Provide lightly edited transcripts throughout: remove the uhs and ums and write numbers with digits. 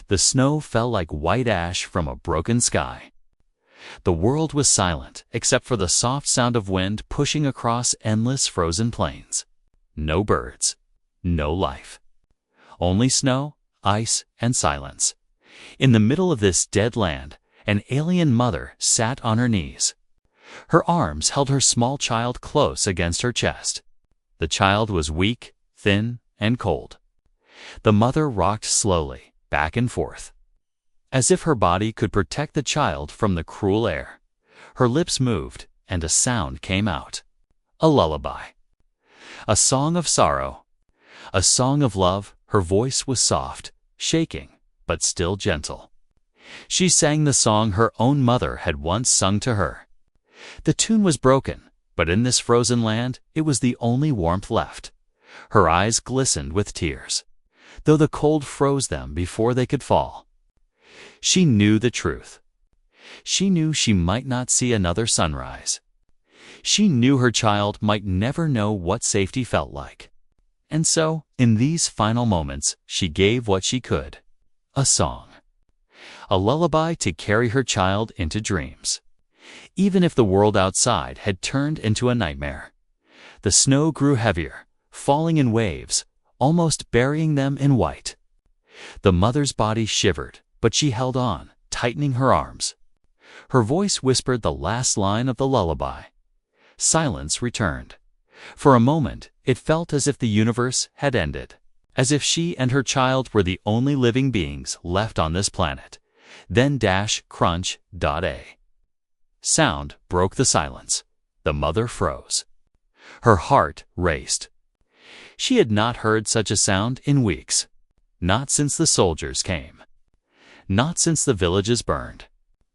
The snow fell like white ash from a broken sky. The world was silent except for the soft sound of wind pushing across endless frozen plains. No birds, no life. Only snow, ice, and silence. In the middle of this dead land, an alien mother sat on her knees. Her arms held her small child close against her chest. The child was weak, thin, and cold. The mother rocked slowly, back and forth, as if her body could protect the child from the cruel air. Her lips moved, and a sound came out. A lullaby. A song of sorrow. A song of love. Her voice was soft, shaking, but still gentle. She sang the song her own mother had once sung to her. The tune was broken, but in this frozen land, it was the only warmth left. Her eyes glistened with tears, though the cold froze them before they could fall. She knew the truth. She knew she might not see another sunrise. She knew her child might never know what safety felt like. And so, in these final moments, she gave what she could. A song. A lullaby to carry her child into dreams. Even if the world outside had turned into a nightmare. The snow grew heavier, falling in waves, almost burying them in white. The mother's body shivered, but she held on, tightening her arms. Her voice whispered the last line of the lullaby. Silence returned. For a moment, it felt as if the universe had ended, as if she and her child were the only living beings left on this planet. Then crunch.a. Sound broke the silence. The mother froze. Her heart raced. She had not heard such a sound in weeks. Not since the soldiers came. Not since the villages burned.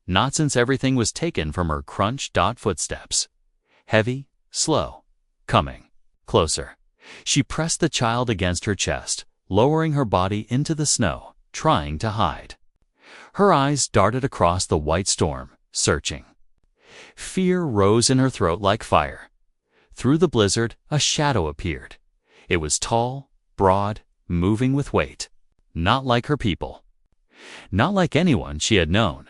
Not since everything was taken from her crunch.footsteps. Heavy, slow, coming, closer. She pressed the child against her chest, lowering her body into the snow, trying to hide. Her eyes darted across the white storm, searching. Fear rose in her throat like fire. Through the blizzard, a shadow appeared. It was tall, broad, moving with weight. Not like her people. Not like anyone she had known.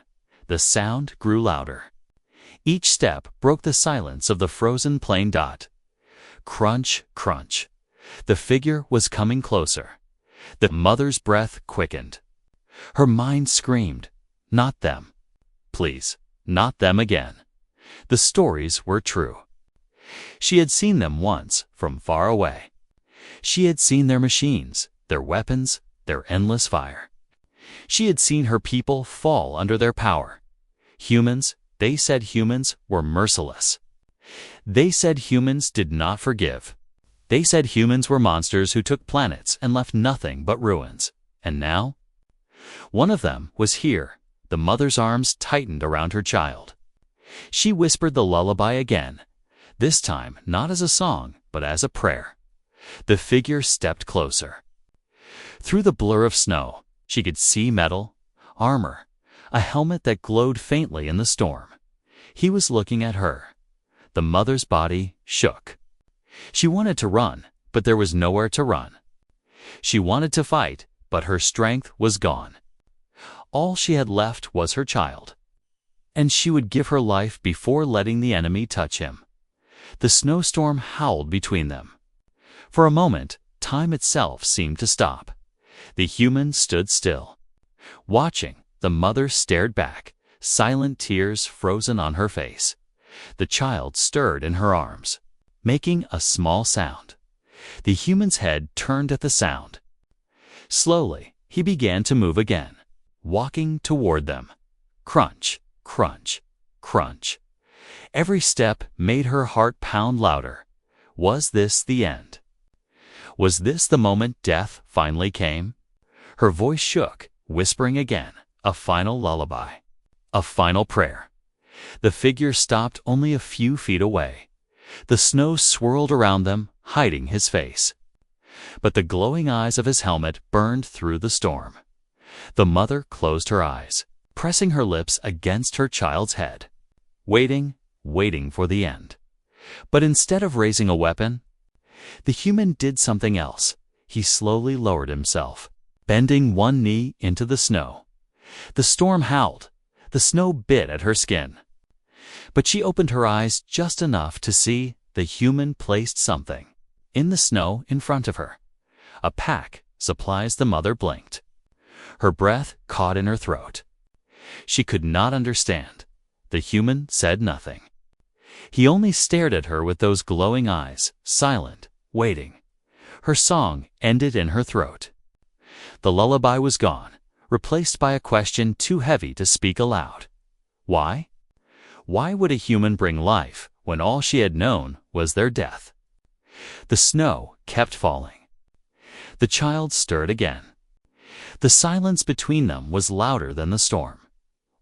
The sound grew louder. Each step broke the silence of the frozen plain dot. Crunch, crunch. The figure was coming closer. The mother's breath quickened. Her mind screamed, "Not them. Please, not them again." The stories were true. She had seen them once, from far away. She had seen their machines, their weapons, their endless fire. She had seen her people fall under their power. Humans, they said humans were merciless. They said humans did not forgive. They said humans were monsters who took planets and left nothing but ruins. And now? One of them was here. The mother's arms tightened around her child. She whispered the lullaby again, this time not as a song, but as a prayer. The figure stepped closer. Through the blur of snow, she could see metal, armor, a helmet that glowed faintly in the storm. He was looking at her. The mother's body shook. She wanted to run, but there was nowhere to run. She wanted to fight, but her strength was gone. All she had left was her child. And she would give her life before letting the enemy touch him. The snowstorm howled between them. For a moment, time itself seemed to stop. The human stood still. Watching, the mother stared back, silent tears frozen on her face. The child stirred in her arms, making a small sound. The human's head turned at the sound. Slowly, he began to move again, walking toward them. Crunch, crunch, crunch. Every step made her heart pound louder. Was this the end? Was this the moment death finally came? Her voice shook, whispering again, a final lullaby, a final prayer. The figure stopped only a few feet away. The snow swirled around them, hiding his face. But the glowing eyes of his helmet burned through the storm. The mother closed her eyes, pressing her lips against her child's head, waiting for the end. But instead of raising a weapon, the human did something else. He slowly lowered himself, bending one knee into the snow. The storm howled. The snow bit at her skin. But she opened her eyes just enough to see the human placed something in the snow in front of her. A pack, supplies. The mother blinked. Her breath caught in her throat. She could not understand. The human said nothing. He only stared at her with those glowing eyes, silent, waiting. Her song ended in her throat. The lullaby was gone, replaced by a question too heavy to speak aloud. Why? Why would a human bring life when all she had known was their death? The snow kept falling. The child stirred again. The silence between them was louder than the storm.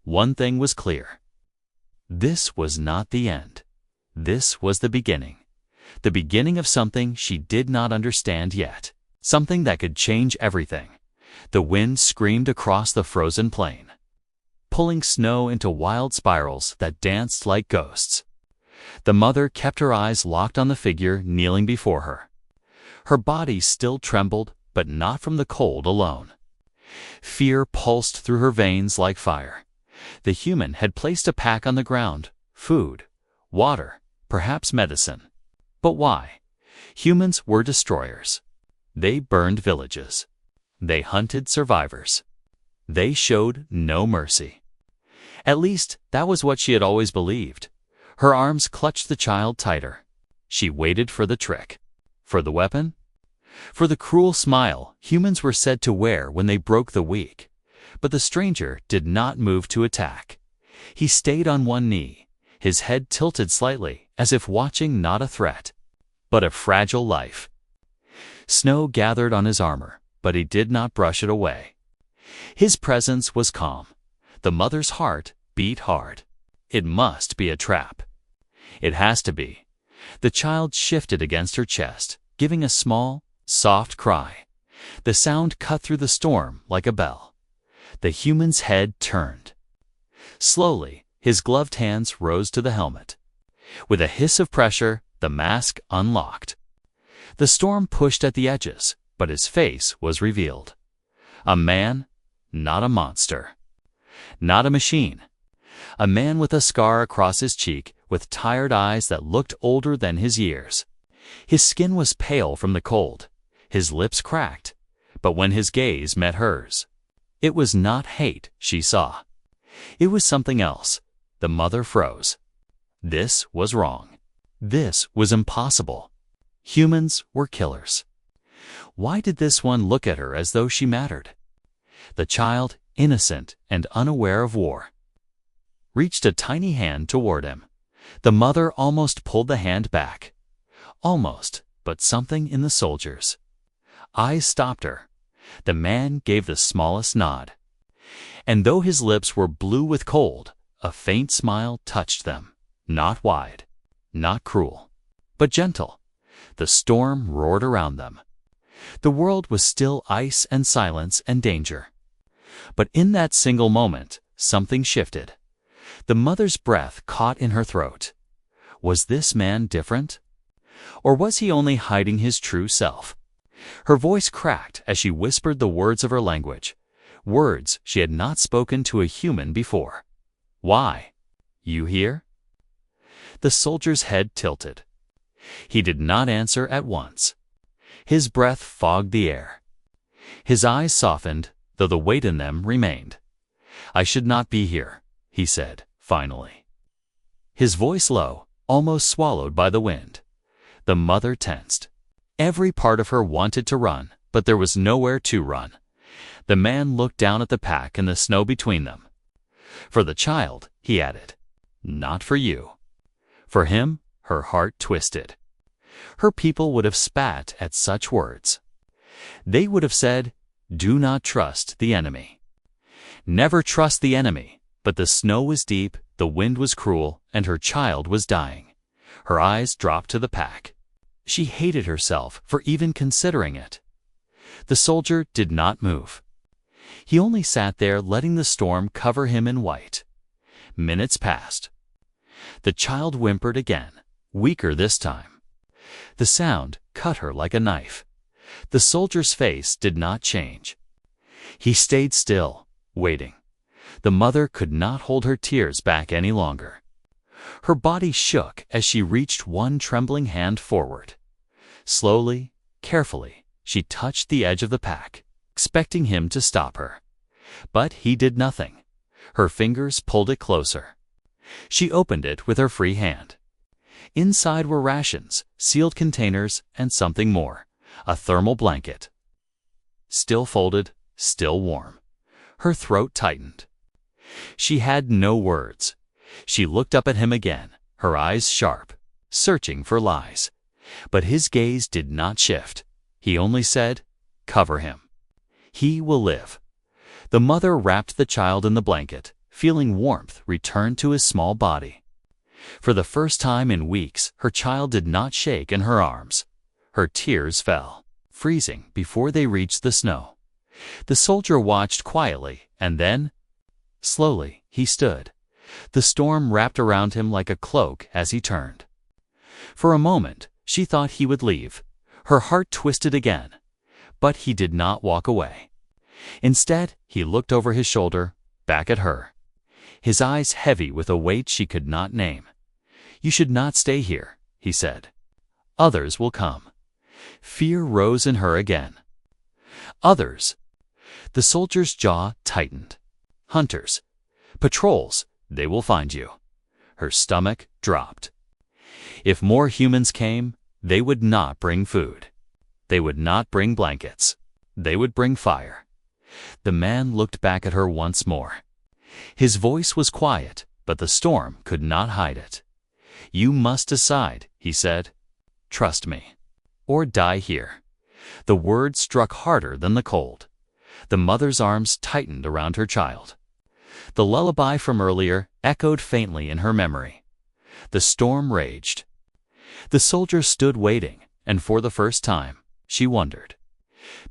One thing was clear. This was not the end. This was the beginning of something she did not understand yet, something that could change everything. The wind screamed across the frozen plain, pulling snow into wild spirals that danced like ghosts. The mother kept her eyes locked on the figure kneeling before her. Her body still trembled, but not from the cold alone. Fear pulsed through her veins like fire. The human had placed a pack on the ground, food, water, perhaps medicine. But why? Humans were destroyers. They burned villages. They hunted survivors. They showed no mercy. At least, that was what she had always believed. Her arms clutched the child tighter. She waited for the trick. For the weapon? For the cruel smile humans were said to wear when they broke the weak. But the stranger did not move to attack. He stayed on one knee, his head tilted slightly, as if watching not a threat, but a fragile life. Snow gathered on his armor, but he did not brush it away. His presence was calm. The mother's heart beat hard. It must be a trap. It has to be. The child shifted against her chest, giving a small, soft cry. The sound cut through the storm like a bell. The human's head turned. Slowly, his gloved hands rose to the helmet. With a hiss of pressure, the mask unlocked. The storm pushed at the edges, but his face was revealed. A man, not a monster. Not a machine. A man with a scar across his cheek, with tired eyes that looked older than his years. His skin was pale from the cold. His lips cracked. But when his gaze met hers, it was not hate she saw. It was something else. The mother froze. This was wrong. This was impossible. Humans were killers. Why did this one look at her as though she mattered? The child, innocent and unaware of war, reached a tiny hand toward him. The mother almost pulled the hand back. Almost, but something in the soldier's eyes stopped her. The man gave the smallest nod. And though his lips were blue with cold, a faint smile touched them. Not wide, not cruel, but gentle. The storm roared around them. The world was still ice and silence and danger. But in that single moment, something shifted. The mother's breath caught in her throat. Was this man different? Or was he only hiding his true self? Her voice cracked as she whispered the words of her language, words she had not spoken to a human before. Why? You here? The soldier's head tilted. He did not answer at once. His breath fogged the air. His eyes softened, though the weight in them remained. I should not be here, he said, finally. His voice low, almost swallowed by the wind. The mother tensed. Every part of her wanted to run, but there was nowhere to run. The man looked down at the pack and the snow between them. For the child, he added, not for you. For him, her heart twisted. Her people would have spat at such words. They would have said, do not trust the enemy. Never trust the enemy. But the snow was deep, the wind was cruel, and her child was dying. Her eyes dropped to the pack. She hated herself for even considering it. The soldier did not move. He only sat there letting the storm cover him in white. Minutes passed. The child whimpered again, weaker this time. The sound cut her like a knife. The soldier's face did not change. He stayed still, waiting. The mother could not hold her tears back any longer. Her body shook as she reached one trembling hand forward. Slowly, carefully, she touched the edge of the pack, expecting him to stop her. But he did nothing. Her fingers pulled it closer. She opened it with her free hand. Inside were rations, sealed containers, and something more, a thermal blanket. Still folded, still warm. Her throat tightened. She had no words. She looked up at him again, her eyes sharp, searching for lies. But his gaze did not shift. He only said, "Cover him. He will live." The mother wrapped the child in the blanket, feeling warmth return to his small body. For the first time in weeks, her child did not shake in her arms. Her tears fell, freezing before they reached the snow. The soldier watched quietly, and then, slowly, he stood. The storm wrapped around him like a cloak as he turned. For a moment, she thought he would leave. Her heart twisted again. But he did not walk away. Instead, he looked over his shoulder, back at her. His eyes heavy with a weight she could not name. "You should not stay here," he said. "Others will come." Fear rose in her again. Others. The soldier's jaw tightened. Hunters. Patrols. They will find you. Her stomach dropped. If more humans came, they would not bring food. They would not bring blankets. They would bring fire. The man looked back at her once more. His voice was quiet, but the storm could not hide it. "You must decide," he said. "Trust me, or die here." The words struck harder than the cold. The mother's arms tightened around her child. The lullaby from earlier echoed faintly in her memory. The storm raged. The soldier stood waiting, and for the first time, she wondered.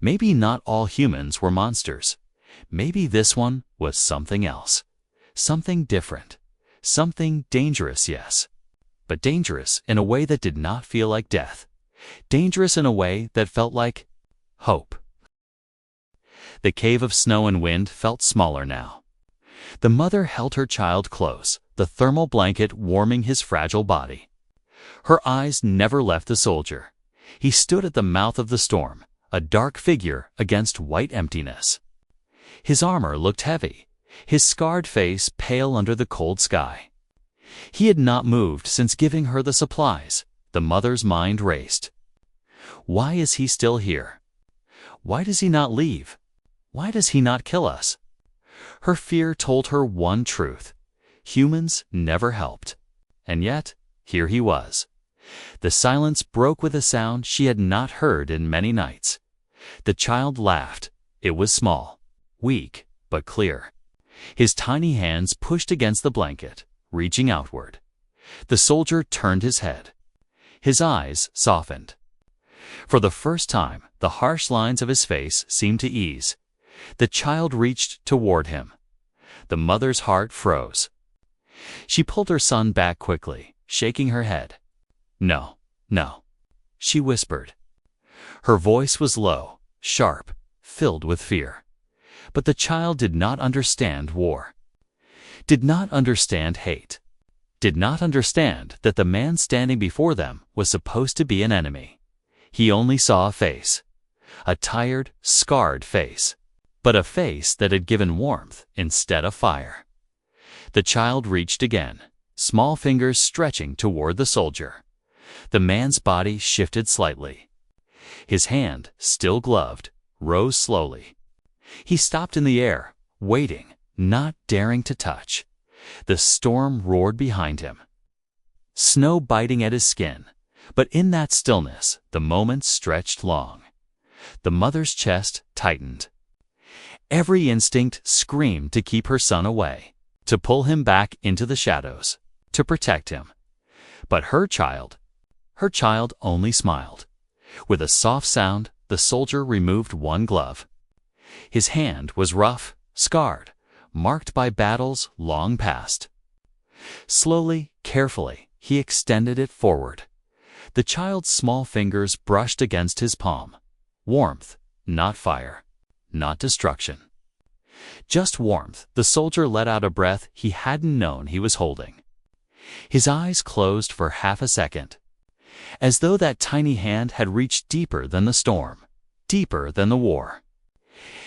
Maybe not all humans were monsters. Maybe this one was something else. Something different. Something dangerous, yes. But dangerous in a way that did not feel like death. Dangerous in a way that felt like hope. The cave of snow and wind felt smaller now. The mother held her child close, the thermal blanket warming his fragile body. Her eyes never left the soldier. He stood at the mouth of the storm, a dark figure against white emptiness. His armor looked heavy, his scarred face pale under the cold sky. He had not moved since giving her the supplies. The mother's mind raced. Why is he still here? Why does he not leave? Why does he not kill us? Her fear told her one truth. Humans never helped. And yet, here he was. The silence broke with a sound she had not heard in many nights. The child laughed. It was small, weak, but clear. His tiny hands pushed against the blanket, reaching outward. The soldier turned his head. His eyes softened. For the first time, the harsh lines of his face seemed to ease. The child reached toward him. The mother's heart froze. She pulled her son back quickly, shaking her head. "No, no," she whispered. Her voice was low, sharp, filled with fear. But the child did not understand war. Did not understand hate. Did not understand that the man standing before them was supposed to be an enemy. He only saw a face. A tired, scarred face. But a face that had given warmth instead of fire. The child reached again, small fingers stretching toward the soldier. The man's body shifted slightly. His hand, still gloved, rose slowly. He stopped in the air, waiting, not daring to touch. The storm roared behind him. Snow biting at his skin, but in that stillness, the moments stretched long. The mother's chest tightened. Every instinct screamed to keep her son away, to pull him back into the shadows, to protect him. But her child only smiled. With a soft sound, the soldier removed one glove. His hand was rough, scarred, marked by battles long past. Slowly, carefully, he extended it forward. The child's small fingers brushed against his palm. Warmth, not fire. not destruction. Just warmth. The soldier let out a breath he hadn't known he was holding. His eyes closed for half a second, as though that tiny hand had reached deeper than the storm, deeper than the war,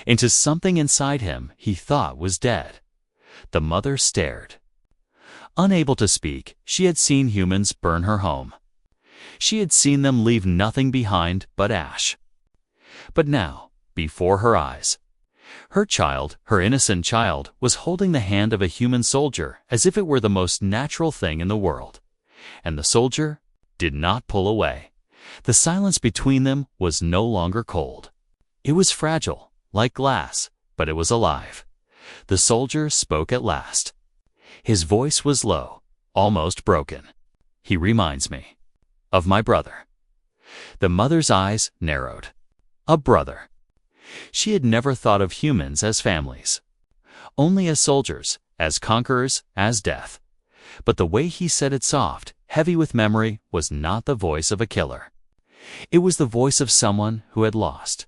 into something inside him he thought was dead. The mother stared. Unable to speak, she had seen humans burn her home. She had seen them leave nothing behind but ash. But now, before her eyes, her child, her innocent child, was holding the hand of a human soldier as if it were the most natural thing in the world. And the soldier did not pull away. The silence between them was no longer cold. It was fragile, like glass, but it was alive. The soldier spoke at last. His voice was low, almost broken. "He reminds me of my brother." The mother's eyes narrowed. A brother. She had never thought of humans as families, only as soldiers, as conquerors, as death. But the way he said it, soft, heavy with memory, was not the voice of a killer. It was the voice of someone who had lost.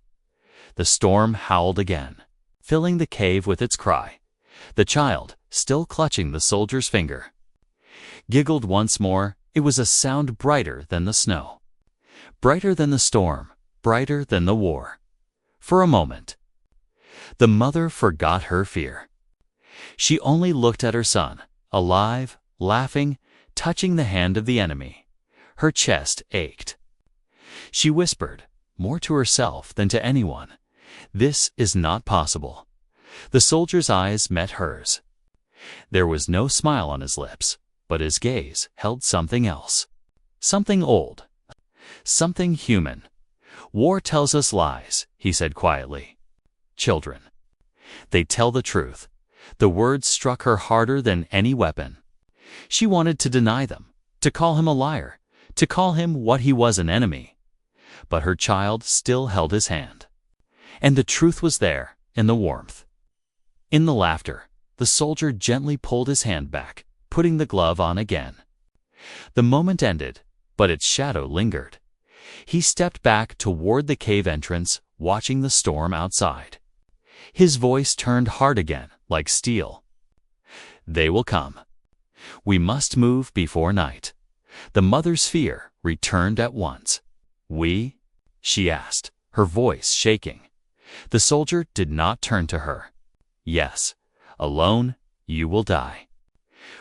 The storm howled again, filling the cave with its cry. The child, still clutching the soldier's finger, giggled once more. It was a sound brighter than the snow, brighter than the storm, brighter than the war. For a moment, the mother forgot her fear. She only looked at her son, alive, laughing, touching the hand of the enemy. Her chest ached. She whispered, more to herself than to anyone, "This is not possible." The soldier's eyes met hers. There was no smile on his lips, but his gaze held something else. Something old. Something human. "War tells us lies," he said quietly. "Children. They tell the truth." The words struck her harder than any weapon. She wanted to deny them, to call him a liar, to call him what he was, an enemy. But her child still held his hand. And the truth was there, in the warmth, in the laughter. The soldier gently pulled his hand back, putting the glove on again. The moment ended, but its shadow lingered. He stepped back toward the cave entrance, watching the storm outside. His voice turned hard again, like steel. "They will come. We must move before night." The mother's fear returned at once. "We?" she asked, her voice shaking. The soldier did not turn to her. "Yes. Alone, you will die.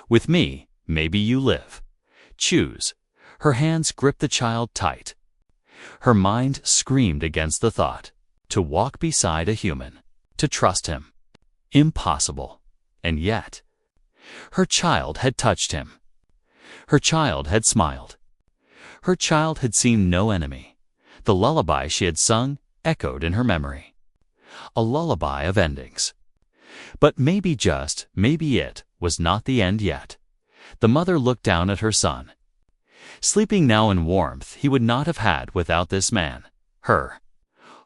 With me, maybe you live. Choose." Her hands gripped the child tight. Her mind screamed against the thought. To walk beside a human, to trust him. Impossible. And yet, her child had touched him. Her child had smiled. Her child had seen no enemy. The lullaby she had sung echoed in her memory. A lullaby of endings. But maybe, just maybe, it was not the end yet. The mother looked down at her son. Sleeping now in warmth he would not have had without this man. Her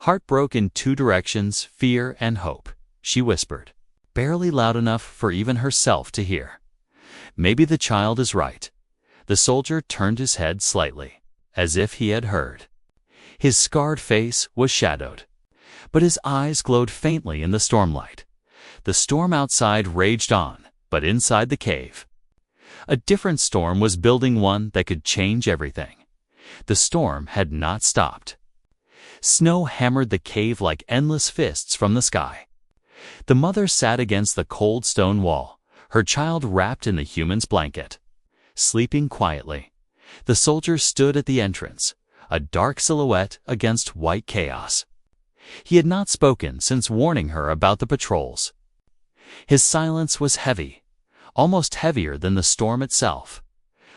heart broke in two directions, fear and hope. She whispered, barely loud enough for even herself to hear, "Maybe the child is right." The soldier turned his head slightly, as if he had heard. His scarred face was shadowed, but his eyes glowed faintly in the stormlight. The storm outside raged on, but inside the cave, a different storm was building, one that could change everything. The storm had not stopped. Snow hammered the cave like endless fists from the sky. The mother sat against the cold stone wall, her child wrapped in the human's blanket, sleeping quietly. The soldier stood at the entrance, a dark silhouette against white chaos. He had not spoken since warning her about the patrols. His silence was heavy, almost heavier than the storm itself.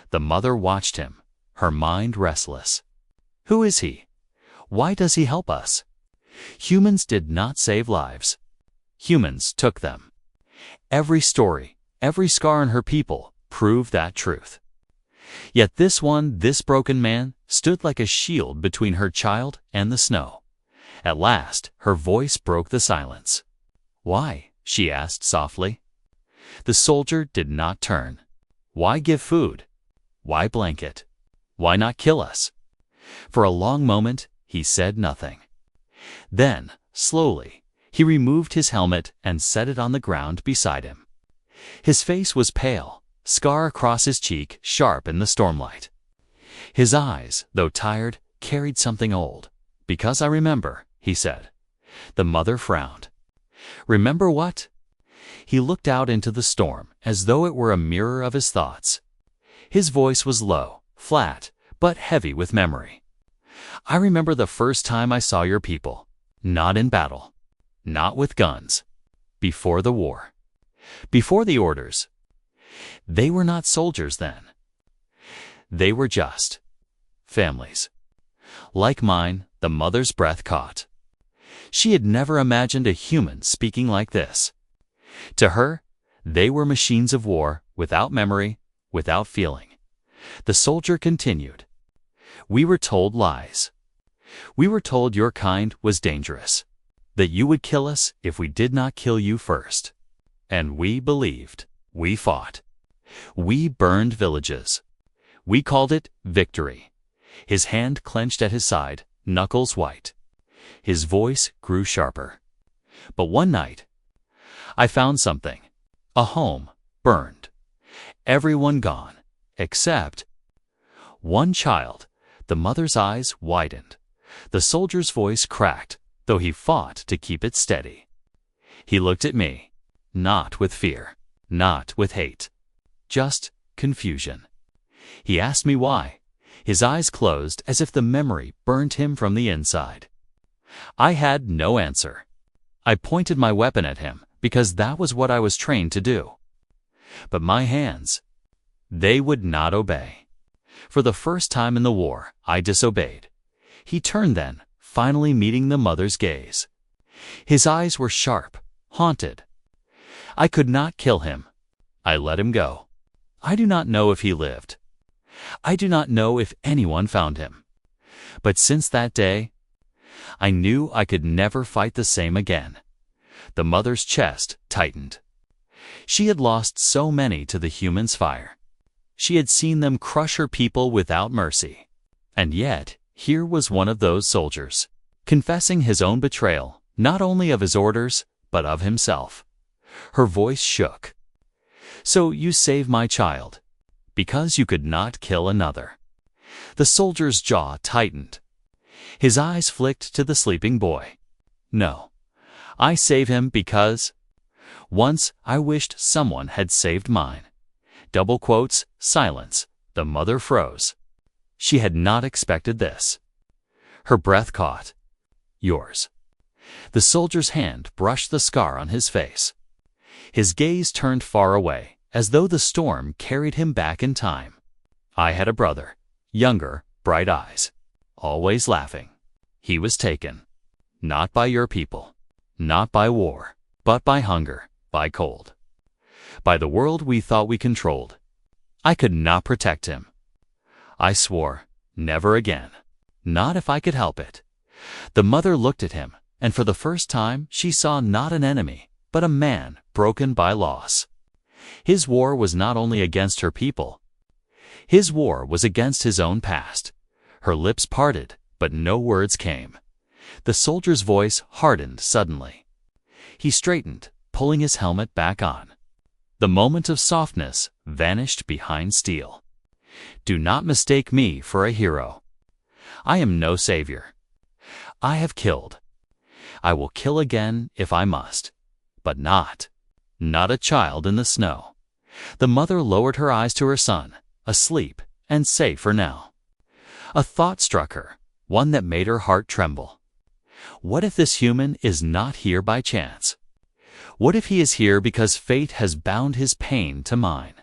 The mother watched him, her mind restless. Who is he? Why does he help us? Humans did not save lives. Humans took them. Every story, every scar on her people proved that truth. Yet this one, this broken man, stood like a shield between her child and the snow. At last, her voice broke the silence. "Why?" she asked softly. The soldier did not turn. "Why give food? Why blanket? Why not kill us?" For a long moment, he said nothing. Then, slowly, He removed his helmet and set it on the ground beside him. His face was pale, scar across his cheek sharp in the stormlight. His eyes, though tired, carried something old. "Because I remember," he said. The mother frowned. "Remember what?" He looked out into the storm as though it were a mirror of his thoughts. His voice was low, flat, but heavy with memory. "I remember the first time I saw your people. Not in battle. Not with guns. Before the war. Before the orders. They were not soldiers then. They were just families. Like mine." The mother's breath caught. She had never imagined a human speaking like this. To her, they were machines of war, without memory, without feeling. The soldier continued. "We were told lies. We were told your kind was dangerous, that you would kill us if we did not kill you first. And we believed. We fought. We burned villages. We called it victory." His hand clenched at his side, knuckles white. His voice grew sharper. "But one night, I found something. A home, burned. Everyone gone, except one child." The mother's eyes widened. The soldier's voice cracked, though he fought to keep it steady. He looked at me, not with fear, not with hate, just confusion. He asked me why. His eyes closed as if the memory burned him from the inside. I had no answer. I pointed my weapon at him because that was what I was trained to do. But my hands, they would not obey. For the first time in the war, I disobeyed. He turned then, finally meeting the mother's gaze. His eyes were sharp, haunted. I could not kill him. I let him go. I do not know if he lived. I do not know if anyone found him. But since that day, I knew I could never fight the same again. The mother's chest tightened. She had lost so many to the humans' fire. She had seen them crush her people without mercy. And yet, here was one of those soldiers, confessing his own betrayal, not only of his orders, but of himself. Her voice shook. "So you saved my child, because you could not kill another." The soldier's jaw tightened. His eyes flicked to the sleeping boy. "No, I save him because once I wished someone had saved mine." Double quotes, silence. The mother froze. She had not expected this. Her breath caught. "Yours." The soldier's hand brushed the scar on his face. His gaze turned far away, as though the storm carried him back in time. "I had a brother, younger, bright eyes, always laughing. He was taken. Not by your people, not by war, but by hunger, by cold. By the world we thought we controlled. I could not protect him. I swore, never again. Not if I could help it." The mother looked at him, and for the first time she saw not an enemy, but a man broken by loss. His war was not only against her people. His war was against his own past. Her lips parted, but no words came. The soldier's voice hardened suddenly. He straightened, pulling his helmet back on. The moment of softness vanished behind steel. "Do not mistake me for a hero. I am no savior. I have killed. I will kill again if I must, but not a child in the snow." The mother lowered her eyes to her son, asleep and safe for now. A thought struck her, one that made her heart tremble. What if this human is not here by chance? What if he is here because fate has bound his pain to mine?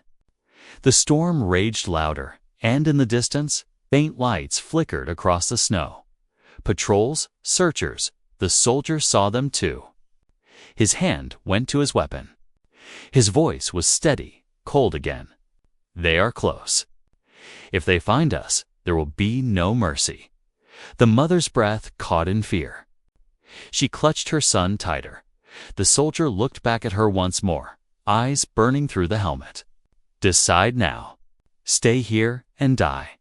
The storm raged louder, and in the distance, faint lights flickered across the snow. Patrols, searchers, the soldier saw them too. His hand went to his weapon. His voice was steady, cold again. "They are close. If they find us, there will be no mercy." The mother's breath caught in fear. She clutched her son tighter. The soldier looked back at her once more, eyes burning through the helmet. "Decide now. Stay here and die,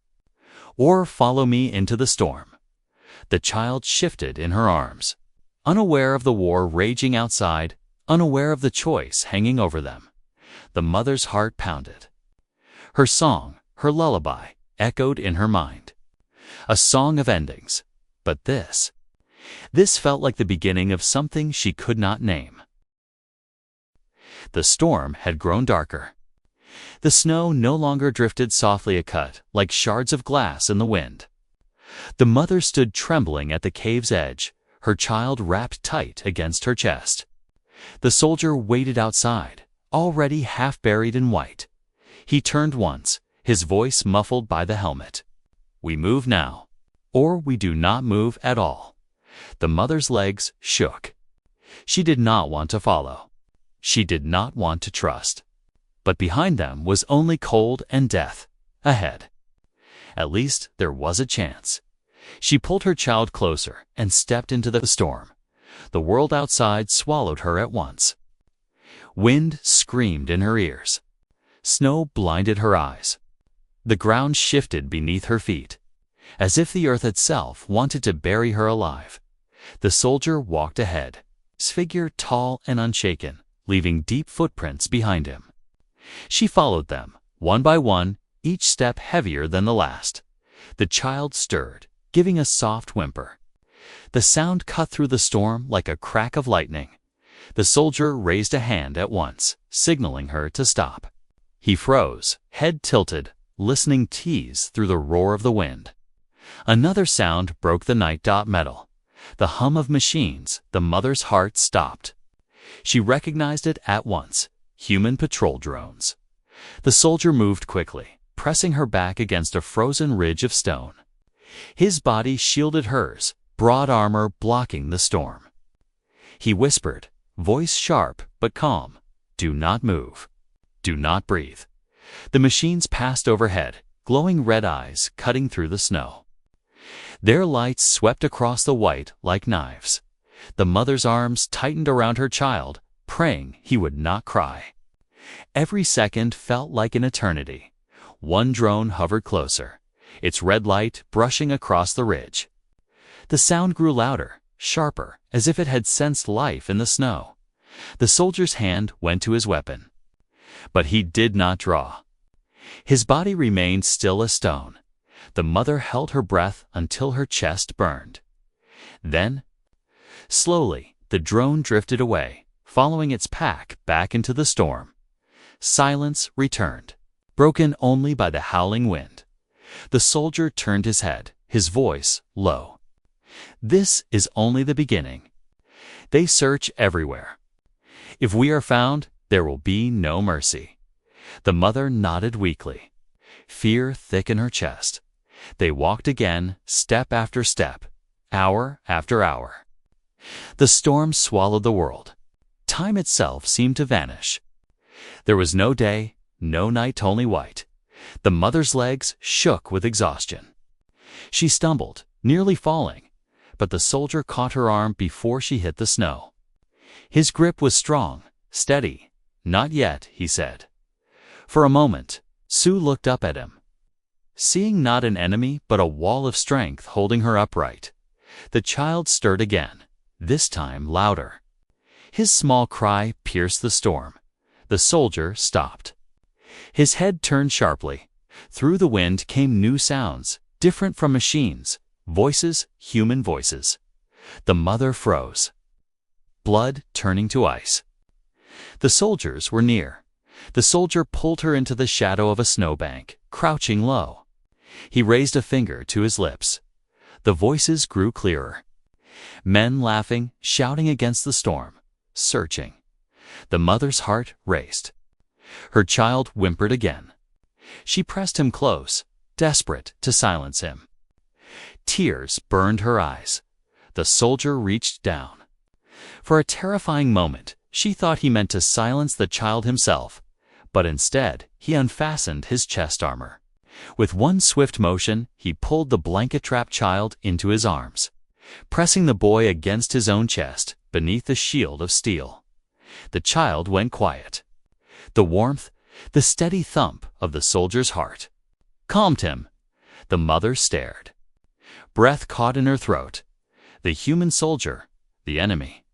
or follow me into the storm." The child shifted in her arms. unaware of the war raging outside, unaware of the choice hanging over them. The mother's heart pounded. Her song, her lullaby, echoed in her mind. A song of endings. But this felt like the beginning of something she could not name. The storm had grown darker. The snow no longer drifted softly a-cut like shards of glass in the wind. The mother stood trembling at the cave's edge, her child wrapped tight against her chest. The soldier waited outside, already half buried in white. He turned once, his voice muffled by the helmet. "We move now, or we do not move at all." The mother's legs shook. She did not want to follow. She did not want to trust. But behind them was only cold and death. Ahead. At least there was a chance. She pulled her child closer and stepped into the storm. The world outside swallowed her at once. Wind screamed in her ears. Snow blinded her eyes. The ground shifted beneath her feet, as if the earth itself wanted to bury her alive. The soldier walked ahead, his figure tall and unshaken, leaving deep footprints behind him. She followed them, one by one, each step heavier than the last. The child stirred, giving a soft whimper. The sound cut through the storm like a crack of lightning. The soldier raised a hand at once, signaling her to stop. He froze, head tilted, listening tease through the roar of the wind. Another sound broke the night. Metal. The hum of machines. The mother's heart stopped. She recognized it at once. Human patrol drones. The soldier moved quickly, pressing her back against a frozen ridge of stone. His body shielded hers, broad armor blocking the storm. He whispered, voice sharp but calm, "Do not move. Do not breathe." The machines passed overhead, glowing red eyes cutting through the snow. Their lights swept across the white like knives. The mother's arms tightened around her child, praying he would not cry. Every second felt like an eternity. One drone hovered closer, its red light brushing across the ridge. The sound grew louder, sharper, as if it had sensed life in the snow. The soldier's hand went to his weapon. But he did not draw. His body remained still as stone. The mother held her breath until her chest burned. Then, slowly, the drone drifted away, following its pack back into the storm. Silence returned, broken only by the howling wind. The soldier turned his head, his voice low. "This is only the beginning. They search everywhere. If we are found, there will be no mercy." The mother nodded weakly, fear thick in her chest. They walked again, step after step, hour after hour. The storm swallowed the world. Time itself seemed to vanish. There was no day, no night, only white. The mother's legs shook with exhaustion. She stumbled, nearly falling, but the soldier caught her arm before she hit the snow. His grip was strong, steady. "Not yet," he said. For a moment, Sue looked up at him, seeing not an enemy but a wall of strength holding her upright. The child stirred again, this time louder. His small cry pierced the storm. The soldier stopped. His head turned sharply. Through the wind came new sounds, different from machines, voices, human voices. The mother froze, blood turning to ice. The soldiers were near. The soldier pulled her into the shadow of a snowbank, crouching low. He raised a finger to his lips. The voices grew clearer. Men laughing, shouting against the storm, searching. The mother's heart raced. Her child whimpered again. She pressed him close, desperate to silence him. Tears burned her eyes. The soldier reached down. For a terrifying moment, she thought he meant to silence the child himself, but instead he unfastened his chest armor. With one swift motion, he pulled the blanket-trapped child into his arms, pressing the boy against his own chest beneath the shield of steel. The child went quiet. The warmth, the steady thump of the soldier's heart, calmed him. The mother stared. Breath caught in her throat. The human soldier, the enemy,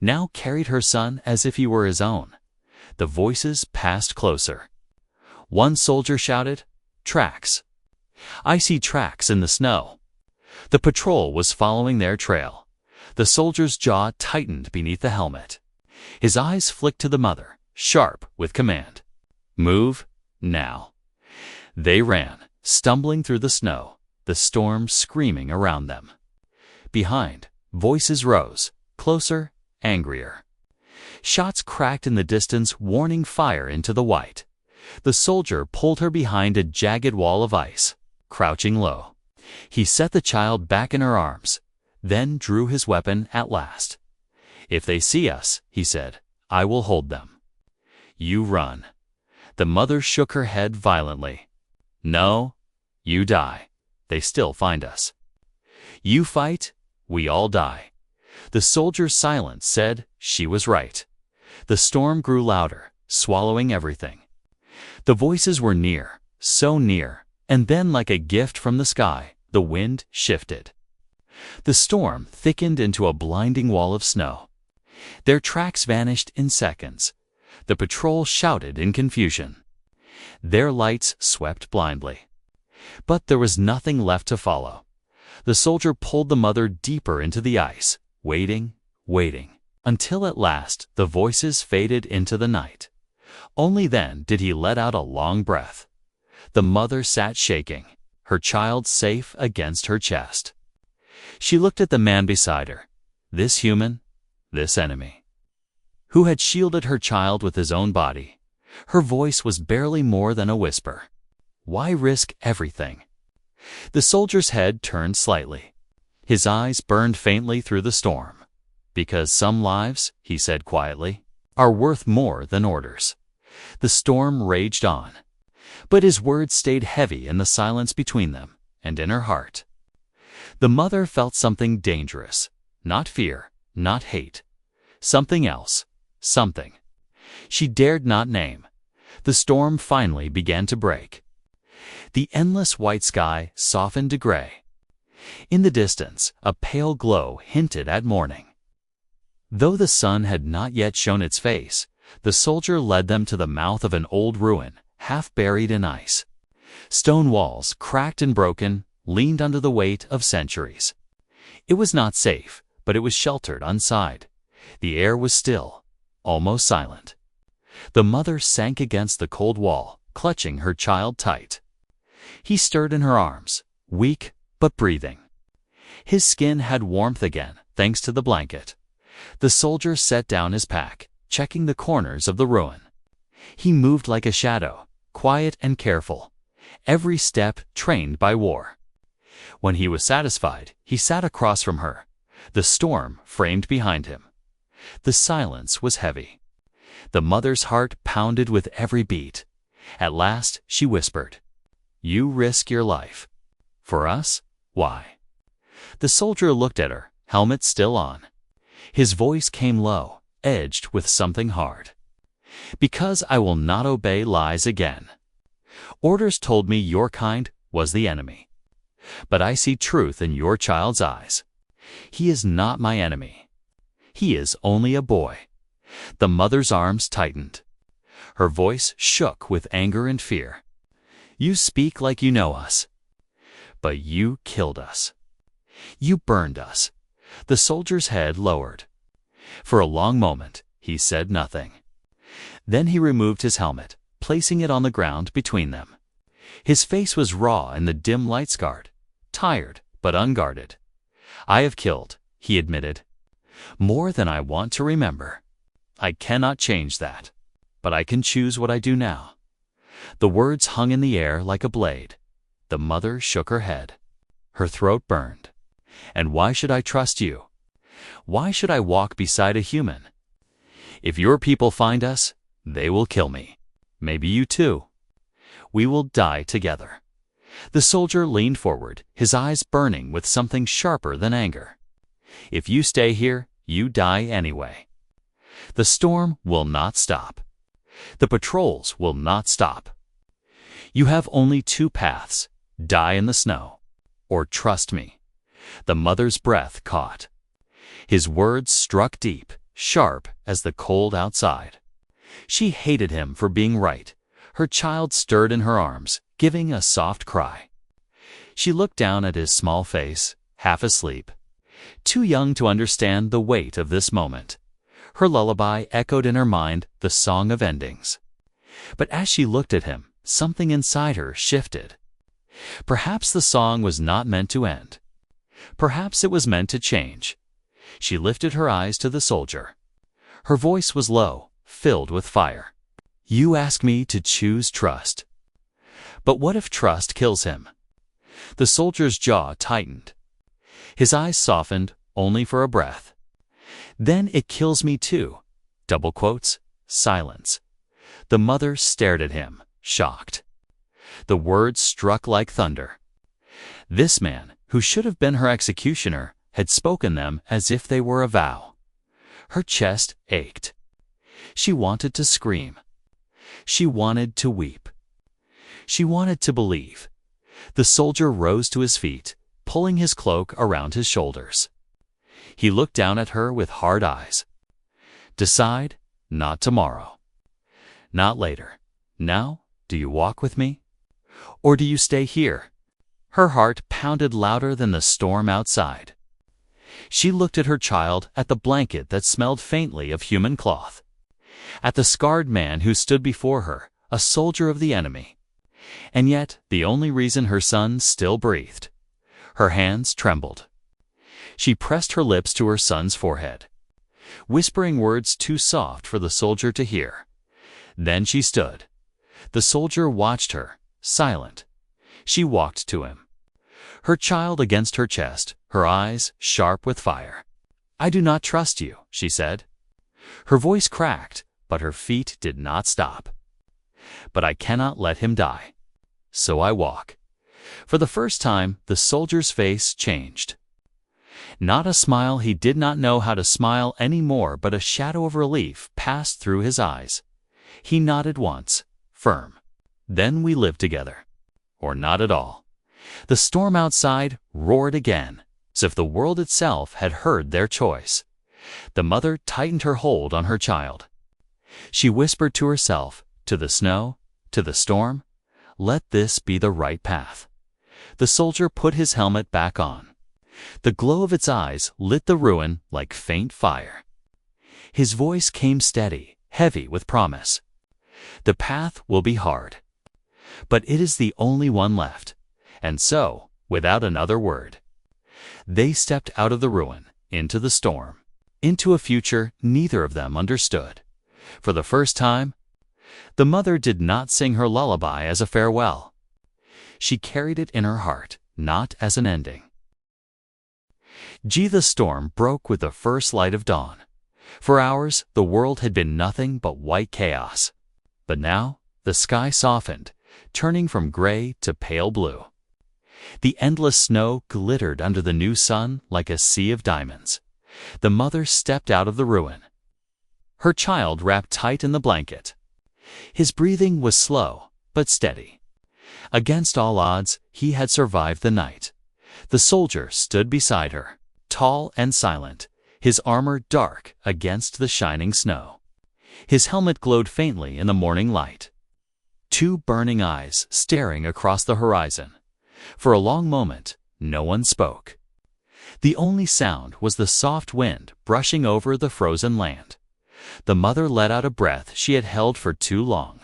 now carried her son as if he were his own. The voices passed closer. One soldier shouted, "Tracks! I see tracks in the snow." The patrol was following their trail. The soldier's jaw tightened beneath the helmet. His eyes flicked to the mother, sharp with command. "Move, now." They ran, stumbling through the snow, the storm screaming around them. Behind, voices rose, closer, angrier. Shots cracked in the distance, warning fire into the white. The soldier pulled her behind a jagged wall of ice, crouching low. He set the child back in her arms, then drew his weapon at last. "If they see us," he said, "I will hold them. You run." The mother shook her head violently. "No, you die. They still find us. You fight, we all die." The soldier's silence said she was right. The storm grew louder, swallowing everything. The voices were near, so near, and then like a gift from the sky, the wind shifted. The storm thickened into a blinding wall of snow. Their tracks vanished in seconds. The patrol shouted in confusion. Their lights swept blindly. But there was nothing left to follow. The soldier pulled the mother deeper into the ice, waiting, until at last the voices faded into the night. Only then did he let out a long breath. The mother sat shaking, her child safe against her chest. She looked at the man beside her, this human, this enemy, who had shielded her child with his own body. Her voice was barely more than a whisper. Why risk everything? The soldier's head turned slightly. His eyes burned faintly through the storm. "Because some lives," he said quietly, "are worth more than orders." The storm raged on, but his words stayed heavy in the silence between them and in her heart. The mother felt something dangerous, not fear, not hate, something else, something she dared not name. The storm finally began to break. The endless white sky softened to gray. In the distance, a pale glow hinted at morning. Though the sun had not yet shown its face, the soldier led them to the mouth of an old ruin, half buried in ice. Stone walls, cracked and broken, leaned under the weight of centuries. It was not safe, but it was sheltered inside. The air was still, almost silent. The mother sank against the cold wall, clutching her child tight. He stirred in her arms, weak but breathing. His skin had warmth again, thanks to the blanket. The soldier set down his pack, checking the corners of the ruin. He moved like a shadow, quiet and careful, every step trained by war. When he was satisfied, he sat across from her, the storm framed behind him. The silence was heavy. The mother's heart pounded with every beat. At last, she whispered, "You risk your life. For us? Why?" The soldier looked at her, helmet still on. His voice came low, edged with something hard. "Because I will not obey lies again. Orders told me your kind was the enemy. But I see truth in your child's eyes. He is not my enemy. He is only a boy." The mother's arms tightened. Her voice shook with anger and fear. "You speak like you know us. But you killed us. You burned us." The soldier's head lowered. For a long moment, he said nothing. Then he removed his helmet, placing it on the ground between them. His face was raw in the dim light, scarred, tired but unguarded. "I have killed," he admitted, "more than I want to remember. I cannot change that, but I can choose what I do now." The words hung in the air like a blade. The mother shook her head. Her throat burned. "And why should I trust you? Why should I walk beside a human? If your people find us, they will kill me. Maybe you too. We will die together." The soldier leaned forward, his eyes burning with something sharper than anger. "If you stay here, you die anyway. The storm will not stop. The patrols will not stop. You have only two paths: die in the snow, or trust me." The mother's breath caught. His words struck deep, sharp as the cold outside. She hated him for being right. Her child stirred in her arms, giving a soft cry. She looked down at his small face, half asleep, too young to understand the weight of this moment. Her lullaby echoed in her mind the song of endings. But as she looked at him, something inside her shifted. Perhaps the song was not meant to end. Perhaps it was meant to change. She lifted her eyes to the soldier. Her voice was low, filled with fire. "You ask me to choose trust. But what if trust kills him?" The soldier's jaw tightened. His eyes softened, only for a breath. "Then it kills me too." Double quotes. Silence. The mother stared at him, shocked. The words struck like thunder. This man, who should have been her executioner, had spoken them as if they were a vow. Her chest ached. She wanted to scream. She wanted to weep. She wanted to believe. The soldier rose to his feet, pulling his cloak around his shoulders. He looked down at her with hard eyes. "Decide, not tomorrow. Not later. Now, do you walk with me? Or do you stay here?" Her heart pounded louder than the storm outside. She looked at her child, at the blanket that smelled faintly of human cloth, at the scarred man who stood before her, a soldier of the enemy. And yet, the only reason her son still breathed. Her hands trembled. She pressed her lips to her son's forehead, whispering words too soft for the soldier to hear. Then she stood. The soldier watched her, silent. She walked to him, her child against her chest, her eyes sharp with fire. "I do not trust you," she said. Her voice cracked, but her feet did not stop. "But I cannot let him die. So I walk." For the first time, the soldier's face changed. Not a smile he did not know how to smile any more, but a shadow of relief passed through his eyes. He nodded once, firm. "Then we live together." Or not at all. The storm outside roared again, as if the world itself had heard their choice. The mother tightened her hold on her child. She whispered to herself, to the snow, to the storm, "Let this be the right path." The soldier put his helmet back on. The glow of its eyes lit the ruin like faint fire. His voice came steady, heavy with promise. "The path will be hard, but it is the only one left." And so, without another word, they stepped out of the ruin, into the storm, into a future neither of them understood. For the first time, the mother did not sing her lullaby as a farewell. She carried it in her heart, not as an ending. The storm broke with the first light of dawn. For hours, the world had been nothing but white chaos. But now, the sky softened, turning from gray to pale blue. The endless snow glittered under the new sun like a sea of diamonds. The mother stepped out of the ruin, her child wrapped tight in the blanket. His breathing was slow, but steady. Against all odds, he had survived the night. The soldier stood beside her, tall and silent, his armor dark against the shining snow. His helmet glowed faintly in the morning light. Two burning eyes staring across the horizon. For a long moment, no one spoke. The only sound was the soft wind brushing over the frozen land. The mother let out a breath she had held for too long.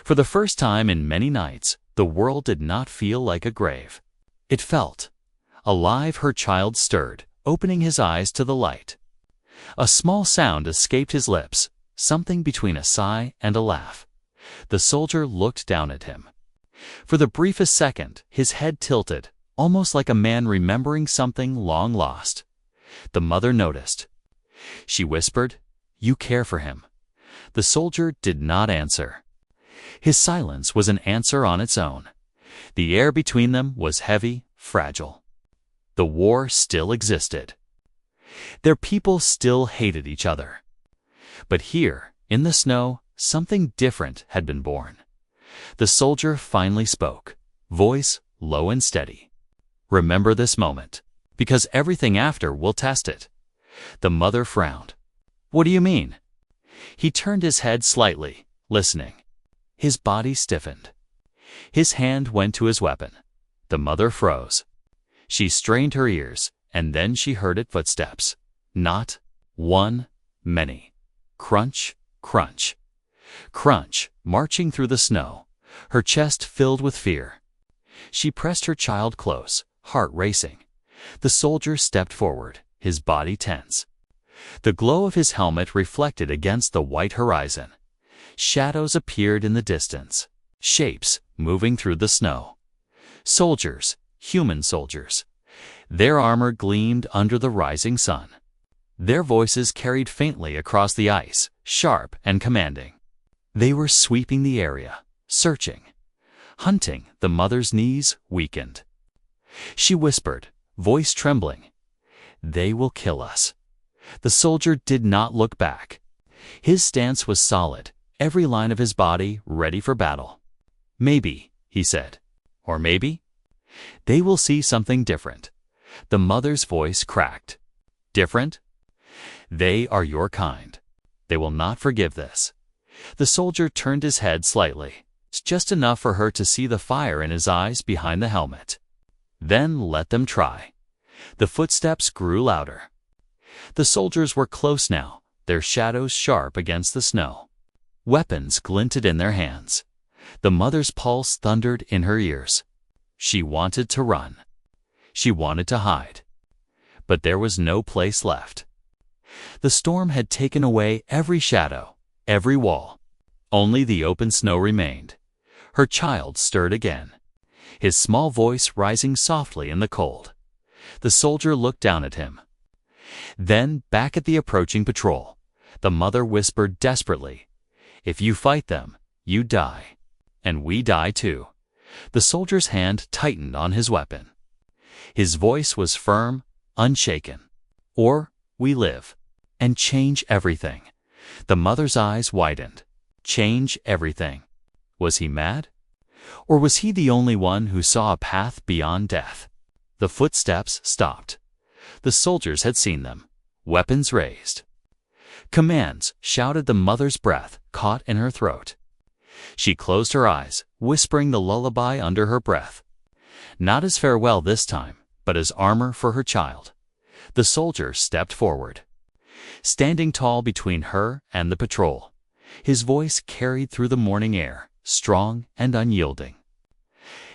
For the first time in many nights, the world did not feel like a grave. It felt alive. Her child stirred, opening his eyes to the light. A small sound escaped his lips, something between a sigh and a laugh. The soldier looked down at him. For the briefest second, his head tilted, almost like a man remembering something long lost. The mother noticed. She whispered, "You care for him." The soldier did not answer. His silence was an answer on its own. The air between them was heavy, fragile. The war still existed. Their people still hated each other. But here, in the snow, something different had been born. The soldier finally spoke, voice low and steady. "Remember this moment, because everything after will test it. The mother frowned. "What do you mean?" He turned his head slightly, listening. His body stiffened. His hand went to his weapon. The mother froze. She strained her ears, and then she heard it footsteps. Not one, many. Crunch, crunch. Crunch, marching through the snow, her chest filled with fear. She pressed her child close, heart racing. The soldier stepped forward, his body tense. The glow of his helmet reflected against the white horizon. Shadows appeared in the distance, shapes moving through the snow. Soldiers, human soldiers. Their armor gleamed under the rising sun. Their voices carried faintly across the ice, sharp and commanding. They were sweeping the area, searching, hunting. The mother's knees weakened. She whispered, voice trembling, "They will kill us." The soldier did not look back. His stance was solid, every line of his body ready for battle. "Maybe," he said, "or maybe they will see something different." The mother's voice cracked. "Different? They are your kind. They will not forgive this." The soldier turned his head slightly, just enough for her to see the fire in his eyes behind the helmet. "Then let them try." The footsteps grew louder. The soldiers were close now, their shadows sharp against the snow. Weapons glinted in their hands. The mother's pulse thundered in her ears. She wanted to run. She wanted to hide. But there was no place left. The storm had taken away every shadow, every wall. Only the open snow remained. Her child stirred again, his small voice rising softly in the cold. The soldier looked down at him. Then, back at the approaching patrol, the mother whispered desperately, "If you fight them, you die. And we die too." The soldier's hand tightened on his weapon. His voice was firm, unshaken. "Or we live, and change everything." The mother's eyes widened. Change everything. Was he mad? Or was he the only one who saw a path beyond death? The footsteps stopped. The soldiers had seen them, weapons raised. "Commands!" shouted the mother's breath, caught in her throat. She closed her eyes, whispering the lullaby under her breath. Not as farewell this time, but as armor for her child. The soldier stepped forward, standing tall between her and the patrol. His voice carried through the morning air, strong and unyielding.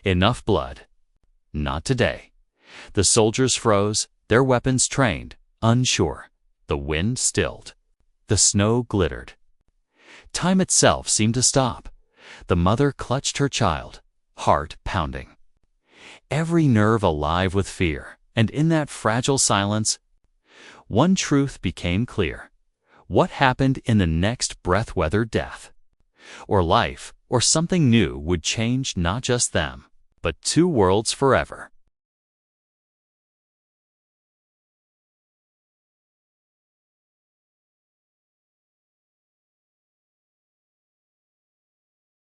"Enough blood. Not today." The soldiers froze, their weapons trained, unsure. The wind stilled. The snow glittered. Time itself seemed to stop. The mother clutched her child, heart pounding, every nerve alive with fear. And in that fragile silence, one truth became clear. What happened in the next breath, whether death or life or something new, would change not just them, but two worlds forever.